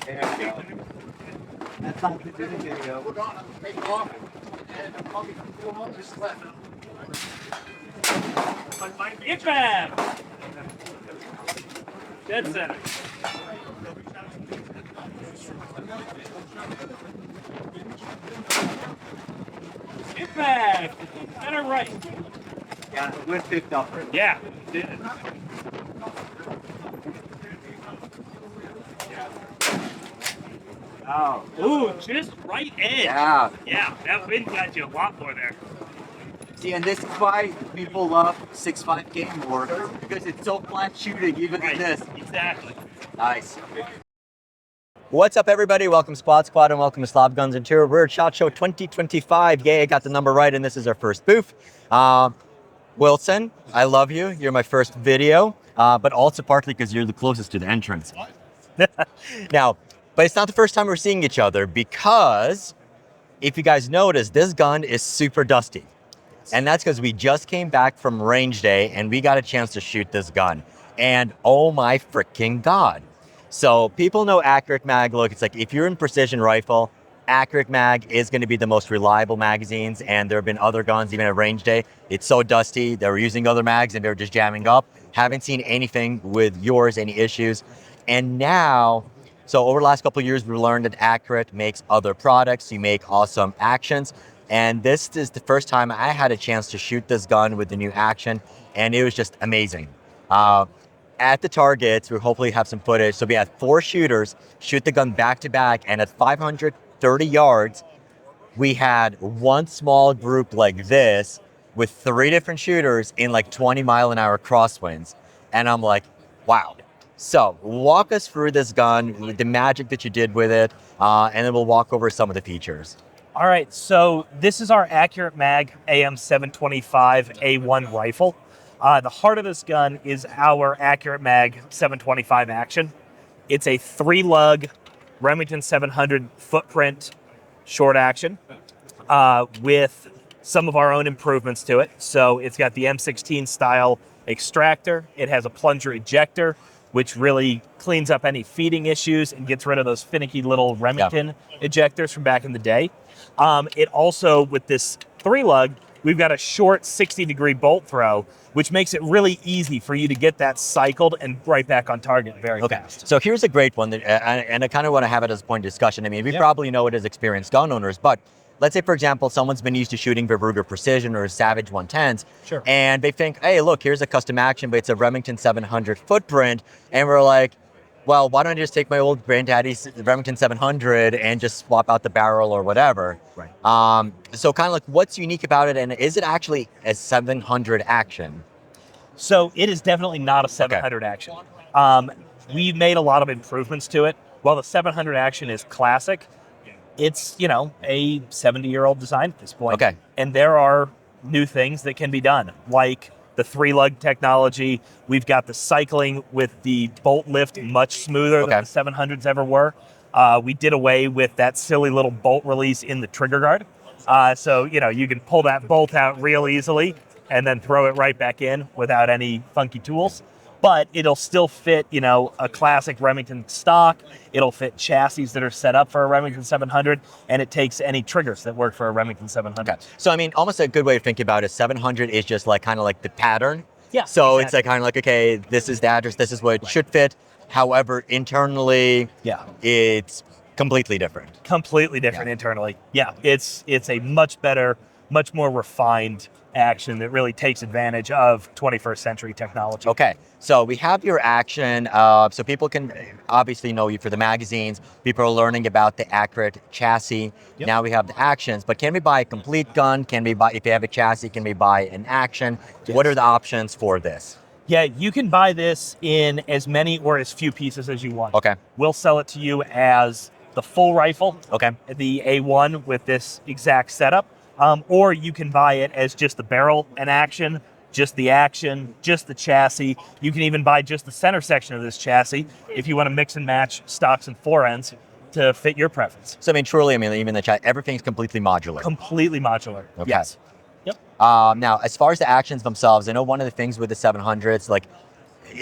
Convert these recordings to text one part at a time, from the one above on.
There we go. That's not the video. We're gonna take off, and probably 4 months left. Get back! Dead center. Get back! Center right. Yeah, the wind picked up. Yeah, did it. Oh. Ooh, just right edge. Yeah. Yeah, that wind got you a lot more there. See, and this is why people love 6.5 game more, because it's so flat shooting, even Right. in this. Exactly. Nice. What's up, everybody? Welcome Squad and welcome to Slav Guns and Tour. We're at SHOT Show 2025. Yay, I got the number right, and this is our first booth. Wilson, I love you. You're my first video, but also partly because you're the closest to the entrance. Now, but it's not the first time we're seeing each other, because if you guys notice, this gun is super dusty. And that's because we just came back from range day and we got a chance to shoot this gun. And oh my freaking God. So people know Accurate Mag. Look, it's like if you're in precision rifle, Accurate Mag is going to be the most reliable magazines. And there have been other guns, even at range day. It's so dusty. They were using other mags and they were just jamming up. Haven't seen anything with yours, any issues. And now, so over the last couple of years, we learned that Accurate makes other products. You make awesome actions. And this is the first time I had a chance to shoot this gun with the new action, and it was just amazing. At the targets, we hopefully have some footage. So we had 4 shooters shoot the gun back to back, and at 530 yards, we had one small group like this with 3 different shooters in like 20-mile-an-hour crosswinds. And I'm like, wow. So walk us through this gun, the magic that you did with it, and then we'll walk over some of the features. All right, so this is our Accurate Mag AM725 A1 rifle. The heart of this gun is our Accurate Mag 725 action. It's a 3-lug Remington 700 footprint short action with some of our own improvements to it. So it's got the M16 style extractor. It has a plunger ejector, which really cleans up any feeding issues and gets rid of those finicky little Remington ejectors from back in the day. It also, with this 3-lug, we've got a short 60-degree bolt throw, which makes it really easy for you to get that cycled and right back on target very fast. So here's a great one, and I kind of want to have it as a point of discussion. I mean, we probably know it as experienced gun owners, but let's say, for example, someone's been used to shooting the Ruger Precision or Savage 110s, Sure. and they think, hey, look, here's a custom action, but it's a Remington 700 footprint, and we're like, well, why don't I just take my old granddaddy's Remington 700 and just swap out the barrel or whatever? Right. So kind of like, what's unique about it, and is it actually a 700 action? So it is definitely not a 700 action. We've made a lot of improvements to it. While the 700 action is classic, it's, you know, a 70-year-old design at this point. Okay. And there are new things that can be done, like the 3-lug technology. We've got the cycling with the bolt lift much smoother than the 700s ever were. We did away with that silly little bolt release in the trigger guard. So, you know, you can pull that bolt out real easily and then throw it right back in without any funky tools. But it'll still fit, you know, a classic Remington stock. It'll fit chassis that are set up for a Remington 700, and it takes any triggers that work for a Remington 700. Okay. So, I mean, almost a good way to think about it, 700 is just like kind of like the pattern. Yeah. So exactly. it's like kind of like, okay, this is the address, this is what it should fit. However, internally, it's completely different. Completely different internally. Yeah, it's a much better, much more refined action that really takes advantage of 21st century technology. Okay, so we have your action. So people can obviously know you for the magazines. People are learning about the Accurate chassis. Yep. Now we have the actions, but can we buy a complete gun? Can we buy, if you have a chassis, can we buy an action? Yes. What are the options for this? Yeah, you can buy this in as many or as few pieces as you want. Okay. We'll sell it to you as the full rifle, Okay. the A1 with this exact setup, or you can buy it as just the barrel and action, just the action, just the chassis. You can even buy just the center section of this chassis if you want to mix and match stocks and forends to fit your preference. So I mean, truly, I mean, even the chat, everything's completely modular. Completely modular. Okay. Yes. Yep. Now, as far as the actions themselves, I know one of the things with the 700s, like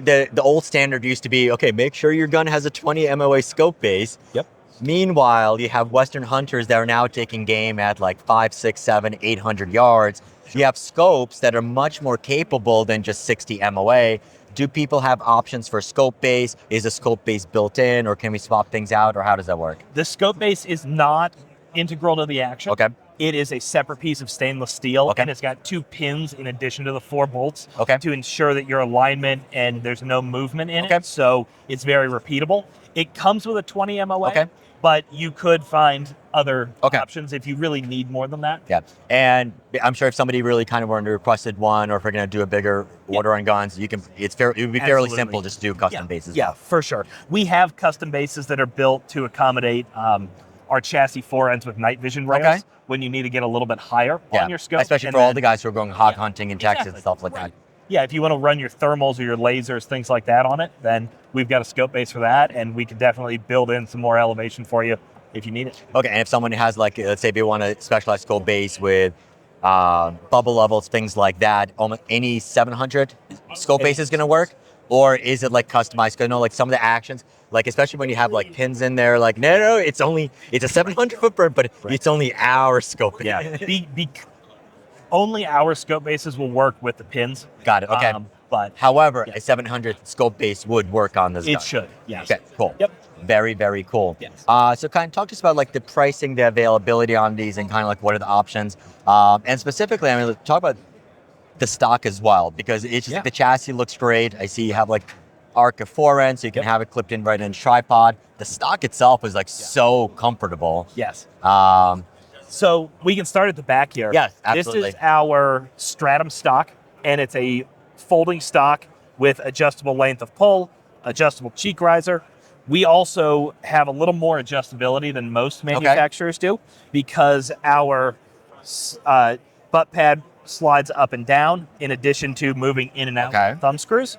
the old standard used to be, okay, make sure your gun has a 20 MOA scope base. Yep. Meanwhile, you have Western hunters that are now taking game at like 5, 6, 7, 800 yards. You have scopes that are much more capable than just 60 MOA. Do people have options for scope base? Is a scope base built in, or can we swap things out, or how does that work? The scope base is not integral to the action. Okay. It is a separate piece of stainless steel, Okay. and it's got 2 pins in addition to the 4 bolts Okay. to ensure that your alignment and there's no movement in Okay. it. So it's very repeatable. It comes with a 20 MOA, Okay. but you could find other Okay. options if you really need more than that. Yeah, and I'm sure if somebody really kind of wanted requested one, or if we're going to do a bigger order on guns, you can. It would be fairly Absolutely. simple just to do custom bases. Yeah, for sure. We have custom bases that are built to accommodate our chassis forends with night vision rails Okay. when you need to get a little bit higher Yeah, on your scope. especially And for all then- the guys who are going hog Yeah, hunting in Texas and exactly. stuff like Right. that. Yeah, if you want to run your thermals or your lasers, things like that on it, then we've got a scope base for that, and we can definitely build in some more elevation for you if you need it. Okay, and if someone has like, let's say they want a specialized scope base with bubble levels, things like that, almost any 700 scope base is going to work, or is it like customized? Because I know like some of the actions, like especially when you have like pins in there, like no, it's a 700 footprint, but it's only our scope. Yeah, only our scope bases will work with the pins. Got it. Okay. But However, Yeah. a 700 scope base would work on this gun. it should. Yes. Okay, cool. Yep. Very, very cool. Yes. So kind of talk to us about like the pricing, the availability on these, and kind of like what are the options. And specifically, I mean, let's talk about the stock as well, because it's just Yeah. the chassis looks great. I see you have like arc of forend, so you can have it clipped in right in a tripod. The stock itself is like so comfortable. Yes. Um, So we can start at the back here. Yes, absolutely. This is our Stratum stock, and it's a folding stock with adjustable length of pull, adjustable cheek riser. We also have a little more adjustability than most manufacturers do, because our butt pad slides up and down in addition to moving in and out Okay. with thumb screws.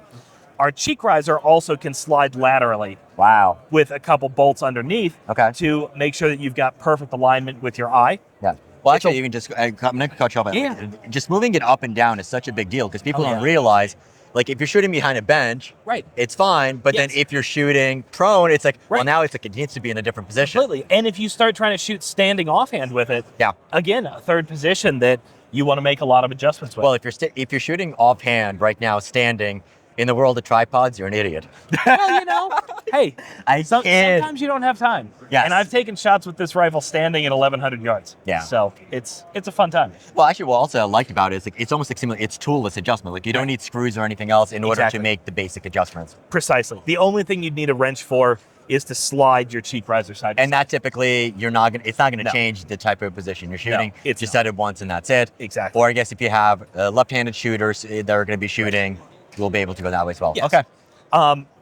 Our cheek riser also can slide laterally wow. with a couple bolts underneath Okay. to make sure that you've got perfect alignment with your eye. Yeah. Well, It's actually, a- even just, I'm going to cut you off. Yeah. Just moving it up and down is such a big deal, because people Oh, don't yeah. realize, like, if you're shooting behind a bench, Right. it's fine. But then Yes. if you're shooting prone, it's like, well, Right. now it's like it needs to be in a different position. Completely. And if you start trying to shoot standing offhand with it, Yeah. again, a third position that you want to make a lot of adjustments with. Well, if you're shooting offhand right now, standing in the world of tripods, you're an idiot. Well, hey, I can't. sometimes you don't have time. Yes. And I've taken shots with this rifle standing at 1,100 yards. Yeah. So it's a fun time. Well, actually, what also I liked about it is like it's almost like it's toolless adjustment. Like you don't need screws or anything else in order Exactly. to make the basic adjustments. Precisely. The only thing you'd need a wrench for is to slide your cheek riser side to And that typically it's not gonna No. change the type of position you're shooting. it's just not. set it once and that's it. Exactly. Or I guess if you have left-handed shooters that are gonna be shooting, we'll be able to go that way as well. Yes. Okay.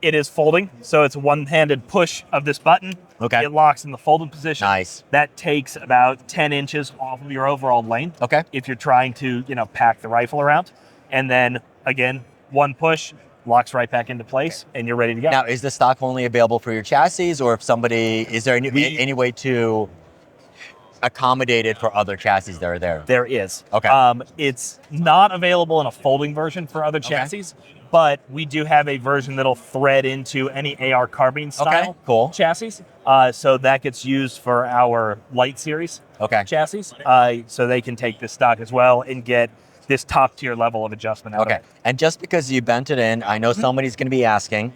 It is folding, so it's a one-handed push of this button. Okay. It locks in the folded position. Nice. That takes about 10 inches off of your overall length. Okay. If you're trying to, pack the rifle around. And then, again, one push, locks right back into place, and you're ready to go. Now, is the stock only available for your chassis, or if somebody, is there any way to accommodate it for other chassis that are there? There is. Okay. It's not available in a folding version for other chassis, but we do have a version that'll thread into any AR carbine style cool. chassis. So that gets used for our light series Okay. chassis. So they can take this stock as well and get this top tier level of adjustment out Okay. of it. And just because you bent it in, I know somebody's going to be asking,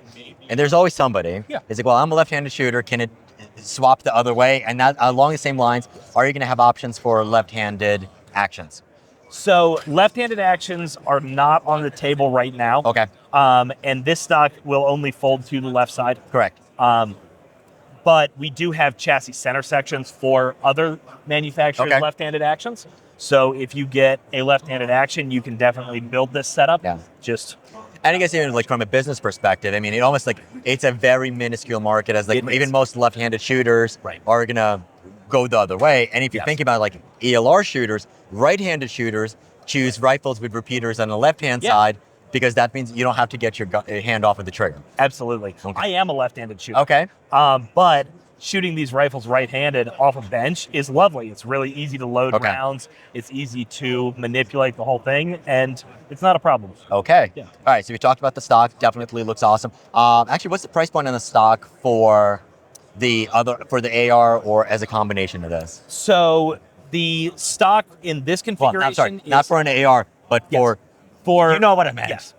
and there's always somebody. Yeah. Is like, well, I'm a left-handed shooter. Can it swap the other way? And that along the same lines, are you going to have options for left-handed actions? So left-handed actions are not on the table right now. Okay. And this stock will only fold to the left side. Correct. But we do have chassis center sections for other manufacturers' Okay. left-handed actions. So if you get a left-handed action, you can definitely build this setup. Yeah. Just And I guess even like from a business perspective, I mean, it almost like it's a very minuscule market, as like It is. even most left-handed shooters Right. are gonna go the other way. And if you Yes. think about like ELR shooters, right-handed shooters choose rifles with repeaters on the left-hand Yeah. side, because that means you don't have to get your hand off of the trigger. absolutely. Okay. I am a left-handed shooter. Okay. But shooting these rifles right-handed off a bench is lovely. It's really easy to load Okay. rounds. It's easy to manipulate the whole thing, and it's not a problem. Okay. Yeah. All right. So we talked about the stock. Definitely looks awesome. Actually, what's the price point on the stock for the AR or as a combination of this? So the stock in this Well, configuration I'm sorry, is not for an AR, but Yes. for you know what I meant. yes.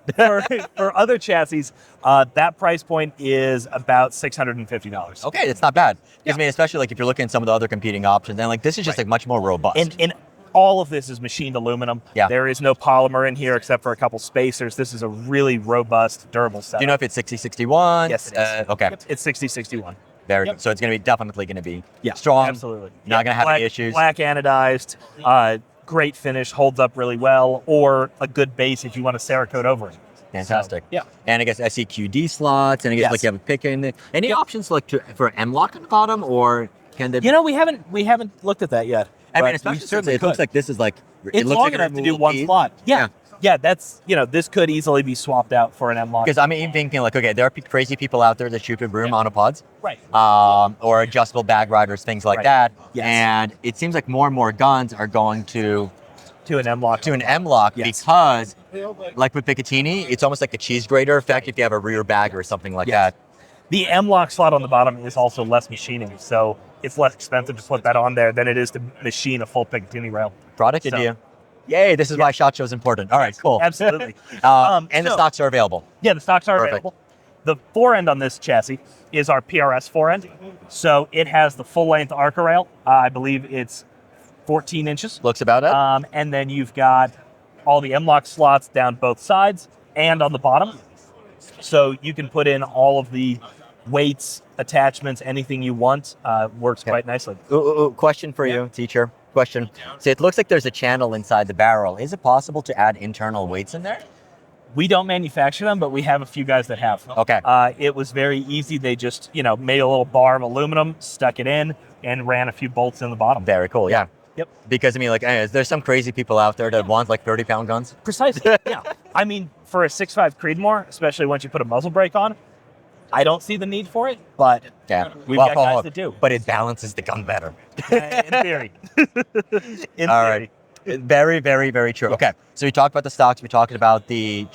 for other chassis, that price point is about $650. Okay, it's not bad. 'Cause, Yeah. I mean, especially like if you're looking at some of the other competing options, and like this is just like much more robust. And all of this is machined aluminum. Yeah. There is no polymer in here except for a couple spacers. This is a really robust, durable setup. Do you know if it's 6061? Yes, it is. Okay. Yep, it's 6061. Very Yep. good. So it's going to be definitely going to be Yeah, strong. absolutely. Not going to have black, any issues. Black anodized, great finish, holds up really well, or a good base if you want to Cerakote over it. Fantastic. So, yeah. And I guess I see QD slots, and I guess Yes. like you have a pick in. Any Yep. options like for M-lock on the bottom, or can they? You know, we haven't looked at that yet. I but mean, we especially since certainly it looks could. like this is like It's looks long like a enough to do removable one piece. slot. Yeah. Yeah. Yeah, that's, this could easily be swapped out for an M-lock. Because I'm even thinking like, okay, there are crazy people out there that shoot with rear monopods, Right. or adjustable bag riders, things like Right. that. Yes. And it seems like more and more guns are going to To an M-lock. an M-lock Yes. because, like with Picatinny, it's almost like a cheese grater effect if you have a rear bag or something like Yes. that. The M-lock slot on the bottom is also less machining, so it's less expensive to put that on there than it is to machine a full Picatinny rail. Product So- idea. Yay, this is why SHOT Show is important. All right, cool. Absolutely. And the so- stocks are available. Yeah, the stocks are Perfect. available. The forend on this chassis is our PRS forend. So it has the full-length Arca rail. I believe it's 14 inches. Looks about it. And then you've got all the M-lock slots down both sides and on the bottom. So you can put in all of the weights, attachments, anything you want. Works quite nicely. Question for you, teacher. Question. So it looks like there's a channel inside the barrel. Is it possible to add internal weights in there? We don't manufacture them, but we have a few guys that have. Okay. It was very easy. They just, made a little bar of aluminum, stuck it in, and ran a few bolts in the bottom. Very cool. Yeah. Yep. Because I mean, like, there's some crazy people out there that want like 30-pound guns. Precisely. Yeah. I mean, for a 6.5 Creedmoor, especially once you put a muzzle brake on, I don't see the need for it, but Yeah. we've got guys that do. But it balances the gun better. In theory. In All theory. right. Very, very, very true. Okay. So we talked about the stocks. We talked about the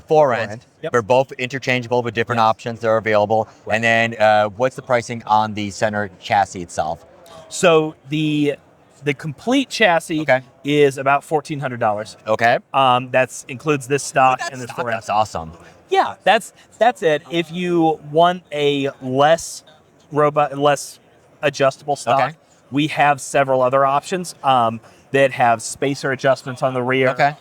forend. Yep. They're both interchangeable with different Yes. options that are available. And then what's the pricing on the center chassis itself? So the complete chassis Okay. is about $1,400. Okay. That includes this stock and this forend. That's awesome. Yeah, that's it. If you want a less adjustable stock, Okay. we have several other options that have spacer adjustments on the rear. Okay.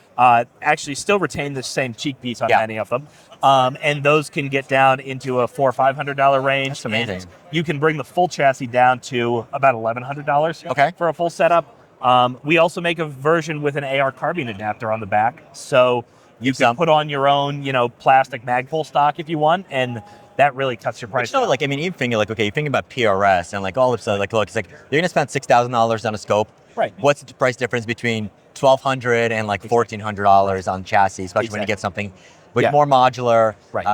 Actually, still retain the same cheek piece on Yeah. many of them, and those can get down into a $400 or $500 range. That's amazing. And you can bring the full chassis down to about $1,100. Okay. For a full setup. We also make a version with an AR carbine adapter on the back, so you can put on your own, plastic Magpul stock if you want, and that really cuts your price. But, down. like, I mean, even thinking like, okay, you think about PRS and like all of a sudden, like, look, it's like you're gonna spend $6,000 on a scope. Right. What's the price difference between $1,200 and like $1,400 on chassis, especially when you Exactly. get something with Yeah. more modular, Right.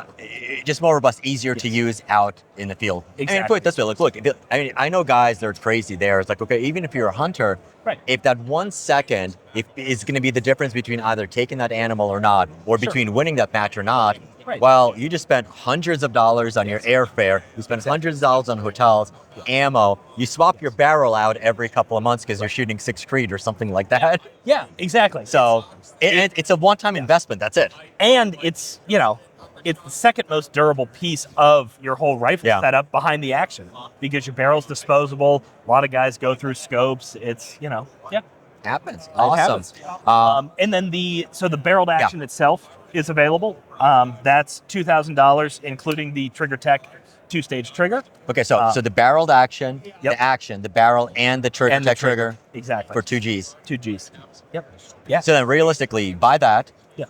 just more robust, easier to use out in the field. I mean, Exactly. put it this way, like, look, I know guys that are crazy there. It's like, okay, even if you're a hunter, Right. if that 1 second is going to be the difference between either taking that animal or not, or Sure. between winning that match or not, Right. well, you just spent hundreds of dollars on your airfare. You spent hundreds of dollars on hotels, ammo. You swap your barrel out every couple of months because you're shooting 6 Creed or something like that. Yeah, exactly. So it's a one-time investment. That's it. And it's it's the second most durable piece of your whole rifle Yeah. setup behind the action, because your barrel's disposable. A lot of guys go through scopes. It's Happens. It Awesome. happens. And then the barreled action itself is available. That's $2,000, including the Trigger Tech 2-stage trigger. Okay, so the barreled action, Yep. the barrel, and the trigger, And the tech trigger Exactly. for 2 Gs. 2 Gs. Yep. Yeah. So then, realistically, buy that. Yeah.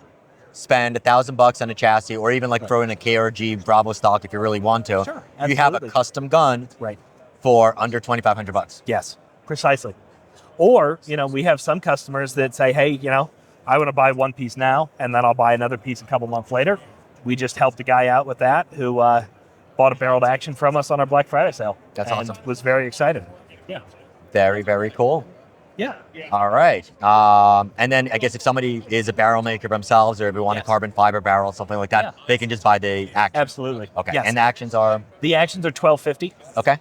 Spend $1,000 on a chassis, or even like throw in a KRG Bravo stock if you really want to. Sure, You have a absolutely. custom gun Right. for under $2,500. Yes, precisely. Or, we have some customers that say, hey, I want to buy one piece now, and then I'll buy another piece a couple months later. We just helped a guy out with that who bought a barreled action from us on our Black Friday sale. That's and awesome. Was very excited. Yeah. Very, very cool. Yeah. All right. And then I guess if somebody is a barrel maker themselves, or if they want a Yes. carbon fiber barrel, something like that, Yeah. they can just buy the action. Absolutely. Okay. Yes. And the actions are The actions are $12.50. okay.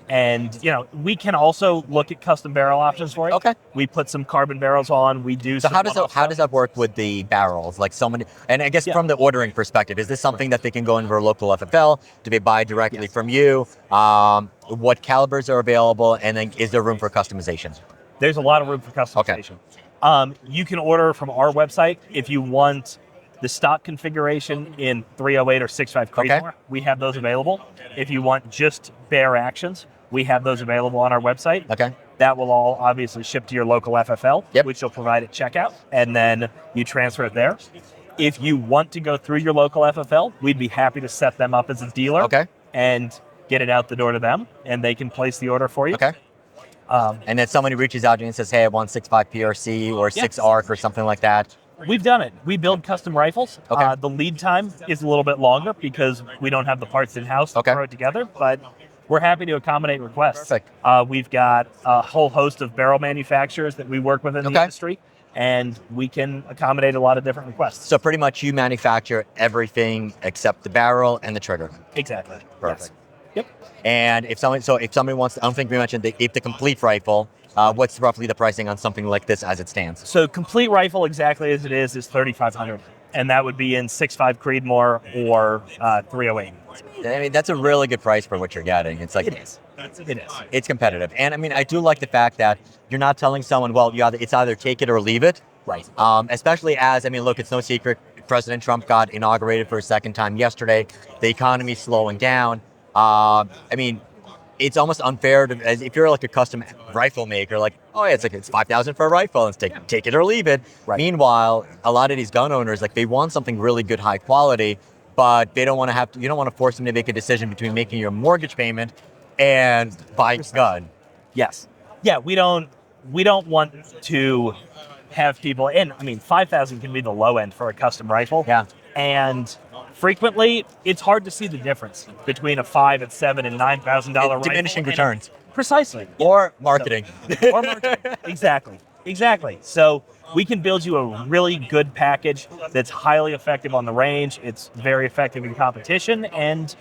And we can also look at custom barrel options for you. Okay. We put some carbon barrels on. We do. So some one-off how does that work with the barrels? Like so many, and I guess Yeah. from the ordering perspective, is this something that they can go into their local FFL? Do they buy directly Yes. from you? What calibers are available? And then is there room for customization? There's a lot of room for customization. You can order from our website if you want the stock configuration in 308 or 65 Creedmoor. We have those available. If you want just bare actions, we have those available on our website. Okay. That will all obviously ship to your local FFL, Yep. which you'll provide at checkout, and then you transfer it there. If you want to go through your local FFL, we'd be happy to set them up as a dealer Okay. and get it out the door to them, and they can place the order for you. Okay. And then somebody reaches out to you and says, "Hey, I want 6.5 PRC or 6 ARC or something like that." We've done it. We build custom rifles. Okay. The lead time is a little bit longer because we don't have the parts in-house to Okay. throw it together, but we're happy to accommodate requests. Perfect. We've got a whole host of barrel manufacturers that we work with in the Okay. industry, and we can accommodate a lot of different requests. So pretty much you manufacture everything except the barrel and the trigger. Exactly. Perfect. Yes. Yep. And if somebody wants, I don't think we mentioned if the complete rifle, what's roughly the pricing on something like this as it stands? So complete rifle, exactly as it is $3,500, and that would be in 6.5 Creedmoor or 308. I mean, that's a really good price for what you're getting. It's like It is. It is. it's competitive, and I mean, I do like the fact that you're not telling someone, well, it's either take it or leave it. Right. Especially as, I mean, look, it's no secret, President Trump got inaugurated for a second time yesterday. The economy's slowing down. I mean, it's almost unfair to, as if you're like a custom rifle maker, like, oh yeah, it's $5,000 for a rifle, and it's take it or leave it. Right. Meanwhile, a lot of these gun owners, like, they want something really good, high quality, but they don't want to have to. You don't want to force them to make a decision between making your mortgage payment and buying a gun. Yes. Yeah, we don't want to have people, and I mean, 5,000 can be the low end for a custom rifle. Yeah. And frequently, it's hard to see the difference between a $5,000 and $7,000 and $9,000 rifle. Diminishing and- returns. Precisely. Or marketing. Or marketing. Exactly. So we can build you a really good package that's highly effective on the range. It's very effective in competition, and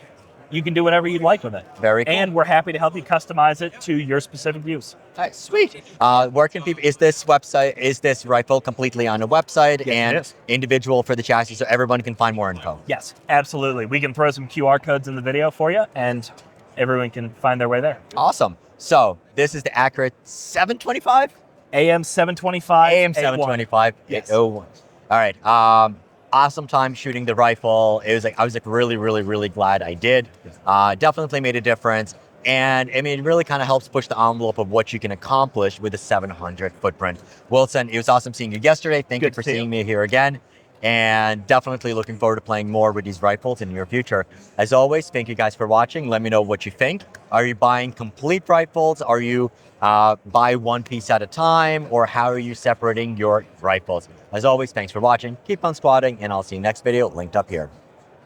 you can do whatever you'd like with it. Very cool. And we're happy to help you customize it to your specific use. All right, sweet. Where can people, is this rifle completely on a website Yes, it and is. individual for the chassis so everyone can find more info? Yes, absolutely. We can throw some QR codes in the video for you, and everyone can find their way there. Awesome. So this is the Accurate 725? AM 725. AM 725. Yes. 801. All right. Awesome time shooting the rifle. I was really, really, really glad I did. Definitely made a difference. And I mean, it really kind of helps push the envelope of what you can accomplish with a 700 footprint. Wilson, it was awesome seeing you yesterday. Thank you Good for to see seeing you. me here again. And definitely looking forward to playing more with these rifles in the near future. As always, thank you guys for watching. Let me know what you think. Are you buying complete rifles? Are you buy one piece at a time? Or how are you separating your rifles? As always, thanks for watching. Keep on squatting, and I'll see you next video linked up here.